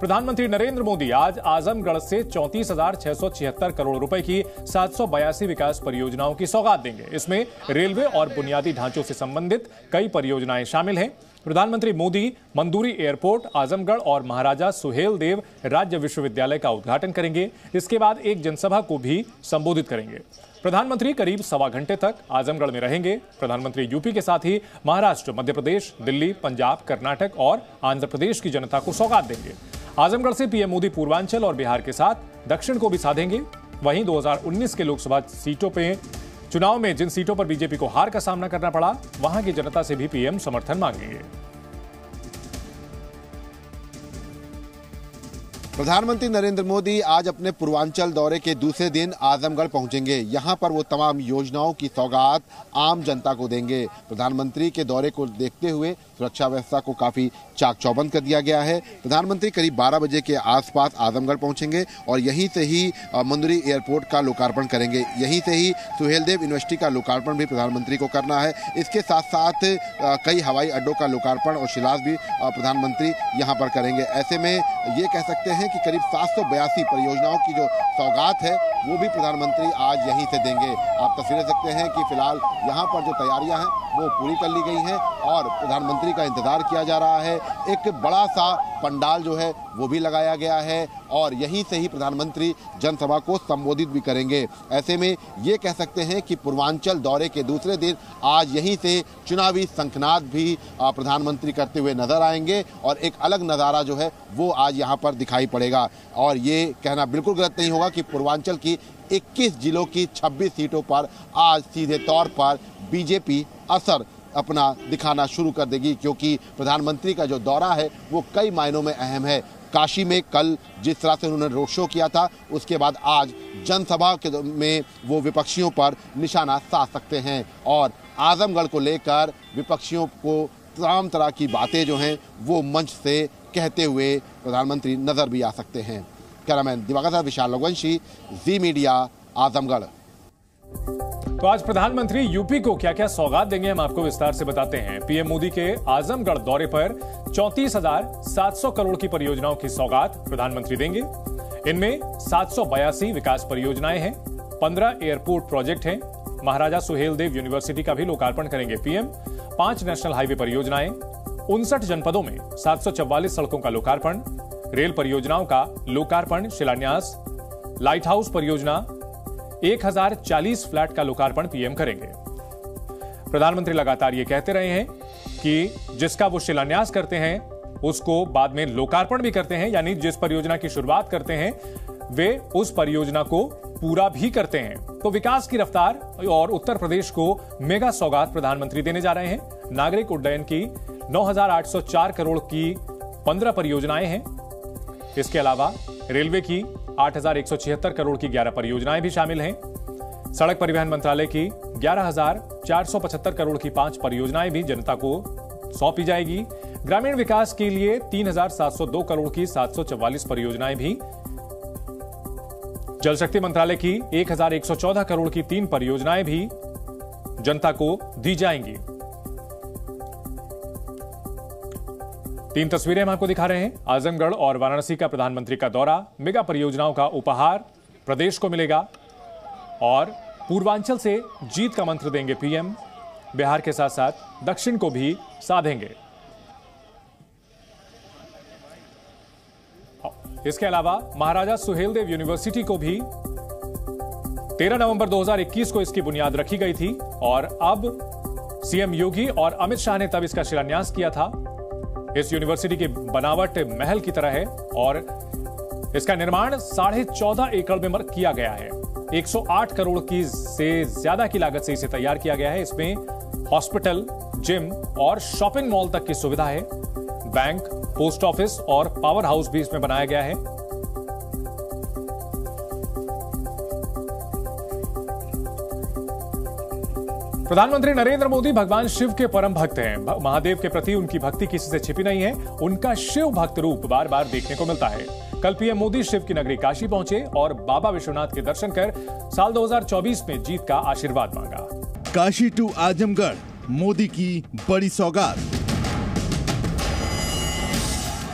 प्रधानमंत्री नरेंद्र मोदी आज आजमगढ़ से 34,676 करोड़ रुपए की 782 विकास परियोजनाओं की सौगात देंगे। इसमें रेलवे और बुनियादी ढांचों से संबंधित कई परियोजनाएं शामिल हैं। प्रधानमंत्री मोदी मंदूरी एयरपोर्ट, आजमगढ़ और महाराजा सुहेलदेव राज्य विश्वविद्यालय का उद्घाटन करेंगे। इसके बाद एक जनसभा को भी संबोधित करेंगे। प्रधानमंत्री करीब सवा घंटे तक आजमगढ़ में रहेंगे। प्रधानमंत्री यूपी के साथ ही महाराष्ट्र, मध्य प्रदेश, दिल्ली, पंजाब, कर्नाटक और आंध्र प्रदेश की जनता को सौगात देंगे। आजमगढ़ से पीएम मोदी पूर्वांचल और बिहार के साथ दक्षिण को भी साधेंगे। वहीं 2019 के लोकसभा सीटों पे चुनाव में जिन सीटों पर बीजेपी को हार का सामना करना पड़ा, वहां की जनता से भी पीएम समर्थन मांगेंगे। प्रधानमंत्री नरेंद्र मोदी आज अपने पूर्वांचल दौरे के दूसरे दिन आजमगढ़ पहुंचेंगे। यहां पर वो तमाम योजनाओं की सौगात आम जनता को देंगे। प्रधानमंत्री के दौरे को देखते हुए सुरक्षा व्यवस्था को काफी चाक चौबंद कर दिया गया है। प्रधानमंत्री करीब 12 बजे के आसपास आजमगढ़ पहुंचेंगे और यहीं से ही मंदूरी एयरपोर्ट का लोकार्पण करेंगे। यहीं से ही सुहेलदेव यूनिवर्सिटी का लोकार्पण भी प्रधानमंत्री को करना है। इसके साथ साथ कई हवाई अड्डों का लोकार्पण और शिलान्यास भी प्रधानमंत्री यहाँ पर करेंगे। ऐसे में ये कह सकते हैं कि करीब 782 परियोजनाओं की जो सौगात है वो भी प्रधानमंत्री आज यहीं से देंगे। आप तस्वीरें सकते हैं कि फिलहाल यहाँ पर जो तैयारियां हैं वो पूरी कर ली गई हैं और प्रधानमंत्री का इंतजार किया जा रहा है। एक बड़ा सा पंडाल जो है वो भी लगाया गया है और यहीं से ही प्रधानमंत्री जनसभा को संबोधित भी करेंगे। ऐसे में ये कह सकते हैं कि पूर्वांचल दौरे के दूसरे दिन आज यहीं से चुनावी शंखनाद भी प्रधानमंत्री करते हुए नजर आएंगे और एक अलग नज़ारा जो है वो आज यहाँ पर दिखाई पड़ेगा। और ये कहना बिल्कुल गलत नहीं होगा कि पूर्वांचल की 21 जिलों की 26 सीटों पर आज सीधे तौर पर बीजेपी असर अपना दिखाना शुरू कर देगी, क्योंकि प्रधानमंत्री का जो दौरा है वो कई मायनों में अहम है। काशी में कल जिस तरह से उन्होंने रोड शो किया था, उसके बाद आज जनसभा में वो विपक्षियों पर निशाना साध सकते हैं और आजमगढ़ को लेकर विपक्षियों को तमाम तरह की बातें जो हैं वो मंच से कहते हुए प्रधानमंत्री नजर भी आ सकते हैं। कैमरामैन दिवाकर विशाल रघुवंशी, जी मीडिया, आजमगढ़। तो आज प्रधानमंत्री यूपी को क्या क्या सौगात देंगे, हम आपको विस्तार से बताते हैं। पीएम मोदी के आजमगढ़ दौरे पर 34,700 करोड़ की परियोजनाओं की सौगात प्रधानमंत्री देंगे। इनमें 782 विकास परियोजनाएं हैं, 15 एयरपोर्ट प्रोजेक्ट हैं, महाराजा सुहेलदेव यूनिवर्सिटी का भी लोकार्पण करेंगे पीएम, 5 नेशनल हाईवे परियोजनाएं, 59 जनपदों में 744 सड़कों का लोकार्पण, रेल परियोजनाओं का लोकार्पण, शिलान्यास, लाइट हाउस परियोजना, 1040 फ्लैट का लोकार्पण पीएम करेंगे। प्रधानमंत्री लगातार ये कहते रहे हैं कि जिसका वो शिलान्यास करते हैं उसको बाद में लोकार्पण भी करते हैं, यानी जिस परियोजना की शुरुआत करते हैं वे उस परियोजना को पूरा भी करते हैं। तो विकास की रफ्तार और उत्तर प्रदेश को मेगा सौगात प्रधानमंत्री देने जा रहे हैं। नागरिक उड्डयन की 9,804 करोड़ की 15 परियोजनाएं हैं। इसके अलावा रेलवे की 8,176 करोड़ की 11 परियोजनाएं भी शामिल हैं। सड़क परिवहन मंत्रालय की 11,475 करोड़ की 5 परियोजनाएं भी जनता को सौंपी जाएगी। ग्रामीण विकास के लिए 3,702 करोड़ की 744 परियोजनाएं भी, जल शक्ति मंत्रालय की 1,114 करोड़ की 3 परियोजनाएं भी जनता को दी जाएंगी। 3 तस्वीरें हम आपको दिखा रहे हैं। आजमगढ़ और वाराणसी का प्रधानमंत्री का दौरा, मेगा परियोजनाओं का उपहार प्रदेश को मिलेगा और पूर्वांचल से जीत का मंत्र देंगे पीएम। बिहार के साथ साथ दक्षिण को भी साधेंगे। इसके अलावा महाराजा सुहेलदेव यूनिवर्सिटी को भी 13 नवंबर 2021 को इसकी बुनियाद रखी गई थी और अब सीएम योगी और अमित शाह ने तब इसका शिलान्यास किया था। इस यूनिवर्सिटी की बनावट महल की तरह है और इसका निर्माण 14.5 एकड़ में किया गया है। 108 करोड़ की से ज्यादा की लागत से इसे तैयार किया गया है। इसमें हॉस्पिटल, जिम और शॉपिंग मॉल तक की सुविधा है। बैंक, पोस्ट ऑफिस और पावर हाउस भी इसमें बनाया गया है। प्रधानमंत्री नरेंद्र मोदी भगवान शिव के परम भक्त हैं। महादेव के प्रति उनकी भक्ति किसी से छिपी नहीं है। उनका शिव भक्त रूप बार बार देखने को मिलता है। कल पीएम मोदी शिव की नगरी काशी पहुंचे और बाबा विश्वनाथ के दर्शन कर साल 2024 में जीत का आशीर्वाद मांगा। काशी टू आजमगढ़, मोदी की बड़ी सौगात।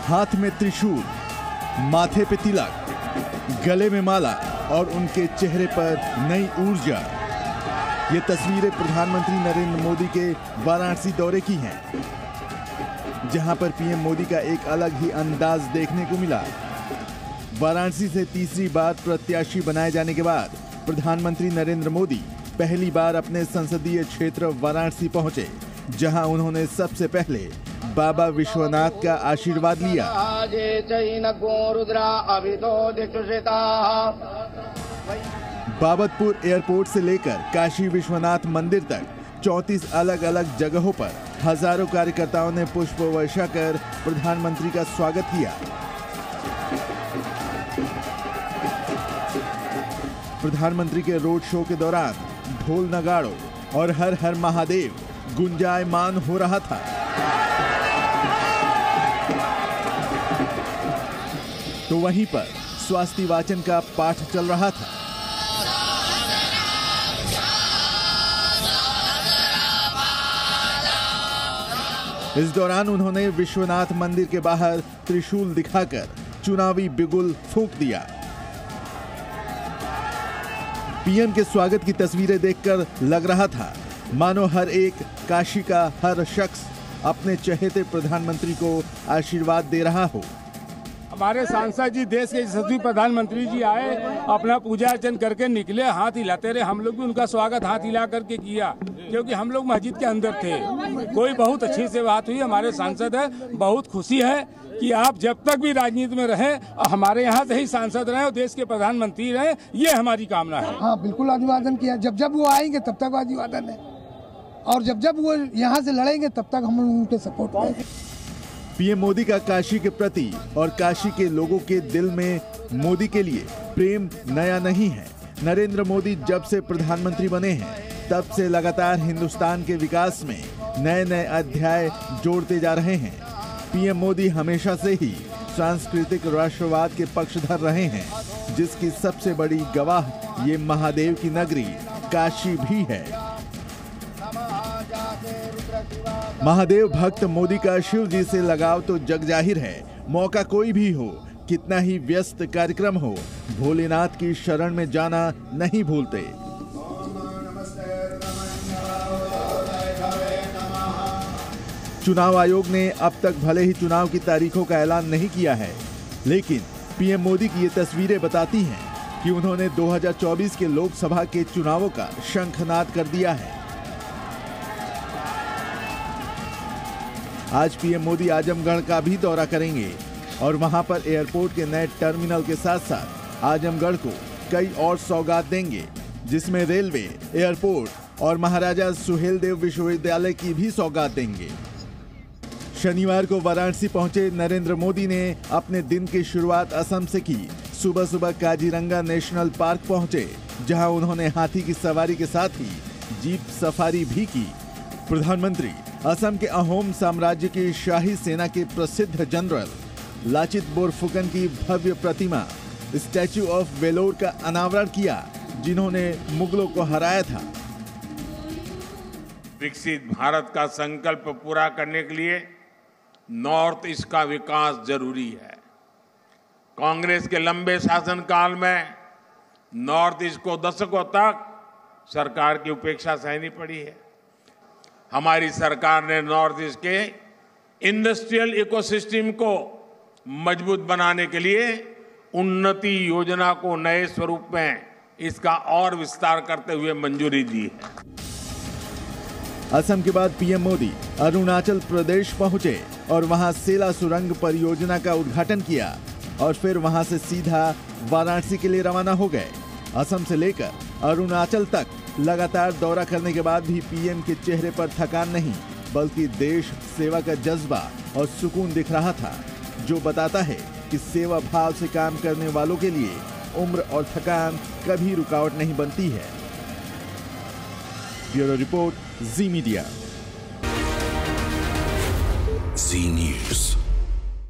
हाथ में त्रिशूल, माथे पे तिलक, गले में माला और उनके चेहरे पर नई ऊर्जा। ये तस्वीरें प्रधानमंत्री नरेंद्र मोदी के वाराणसी दौरे की हैं, जहां पर पीएम मोदी का एक अलग ही अंदाज देखने को मिला। वाराणसी से तीसरी बार प्रत्याशी बनाए जाने के बाद प्रधानमंत्री नरेंद्र मोदी पहली बार अपने संसदीय क्षेत्र वाराणसी पहुंचे, जहां उन्होंने सबसे पहले बाबा विश्वनाथ का आशीर्वाद लिया। बाबतपुर एयरपोर्ट से लेकर काशी विश्वनाथ मंदिर तक 34 अलग अलग जगहों पर हजारों कार्यकर्ताओं ने पुष्प वर्षा कर प्रधानमंत्री का स्वागत किया। प्रधानमंत्री के रोड शो के दौरान ढोल नगाड़ों और हर हर महादेव गुंजायमान हो रहा था। तो वहीं पर स्वास्थ्य वाचन का पाठ चल रहा था। इस दौरान उन्होंने विश्वनाथ मंदिर के बाहर त्रिशूल दिखाकर चुनावी बिगुल फूंक दिया। पीएम के स्वागत की तस्वीरें देखकर लग रहा था मानो हर एक काशी का हर शख्स अपने चहेते प्रधानमंत्री को आशीर्वाद दे रहा हो। हमारे सांसद जी, देश के यशस्वी प्रधानमंत्री जी आए, अपना पूजा अर्चन करके निकले, हाथ हिलाते रहे। हम लोग भी उनका स्वागत हाथ हिला करके किया, क्योंकि हम लोग मस्जिद के अंदर थे। कोई बहुत अच्छी से बात हुई। हमारे सांसद है, बहुत खुशी है कि आप जब तक भी राजनीति में रहे, हमारे यहाँ से ही सांसद रहे और देश के प्रधानमंत्री रहे, ये हमारी कामना है। हाँ, बिल्कुल अभिवादन किया। जब जब वो आएंगे तब तक अभिवादन है, और जब जब वो यहाँ से लड़ेंगे तब तक हम उनके सपोर्ट करेंगे। पीएम मोदी का काशी के प्रति और काशी के लोगों के दिल में मोदी के लिए प्रेम नया नहीं है। नरेंद्र मोदी जब से प्रधानमंत्री बने हैं, तब से लगातार हिंदुस्तान के विकास में नए नए अध्याय जोड़ते जा रहे हैं। पीएम मोदी हमेशा से ही सांस्कृतिक राष्ट्रवाद के पक्षधर रहे हैं, जिसकी सबसे बड़ी गवाह ये महादेव की नगरी काशी भी है। महादेव भक्त मोदी का शिव जी से लगाव तो जग जाहिर है। मौका कोई भी हो, कितना ही व्यस्त कार्यक्रम हो, भोलेनाथ की शरण में जाना नहीं भूलते। चुनाव आयोग ने अब तक भले ही चुनाव की तारीखों का ऐलान नहीं किया है, लेकिन पीएम मोदी की ये तस्वीरें बताती हैं कि उन्होंने 2024 के लोकसभा के चुनावों का शंखनाद कर दिया है। आज पीएम मोदी आजमगढ़ का भी दौरा करेंगे और वहां पर एयरपोर्ट के नए टर्मिनल के साथ साथ आजमगढ़ को कई और सौगात देंगे, जिसमें रेलवे, एयरपोर्ट और महाराजा सुहेलदेव विश्वविद्यालय की भी सौगात देंगे। शनिवार को वाराणसी पहुंचे नरेंद्र मोदी ने अपने दिन की शुरुआत असम से की। सुबह सुबह काजीरंगा नेशनल पार्क पहुंचे, जहां उन्होंने हाथी की सवारी के साथ ही जीप सफारी भी की। प्रधानमंत्री असम के अहोम साम्राज्य की शाही सेना के प्रसिद्ध जनरल लाचित बोरफुकन की भव्य प्रतिमा स्टैच्यू ऑफ वेलोर का अनावरण किया, जिन्होंने मुगलों को हराया था। विकसित भारत का संकल्प पूरा करने के लिए नॉर्थ ईस्ट का विकास जरूरी है। कांग्रेस के लंबे शासनकाल में नॉर्थ ईस्ट को दशकों तक सरकार की उपेक्षा सहनी पड़ी है। हमारी सरकार ने नॉर्थ ईस्ट के इंडस्ट्रियल इकोसिस्टम को मजबूत बनाने के लिए उन्नति योजना को नए स्वरूप में इसका और विस्तार करते हुए मंजूरी दी है। असम के बाद पीएम मोदी अरुणाचल प्रदेश पहुंचे और वहां सेला सुरंग परियोजना का उद्घाटन किया और फिर वहां से सीधा वाराणसी के लिए रवाना हो गए। असम से लेकर अरुणाचल तक लगातार दौरा करने के बाद भी पीएम के चेहरे पर थकान नहीं, बल्कि देश सेवा का जज्बा और सुकून दिख रहा था, जो बताता है कि सेवा भाव से काम करने वालों के लिए उम्र और थकान कभी रुकावट नहीं बनती है। ब्यूरो रिपोर्ट, जी मीडिया। जी न्यूज़।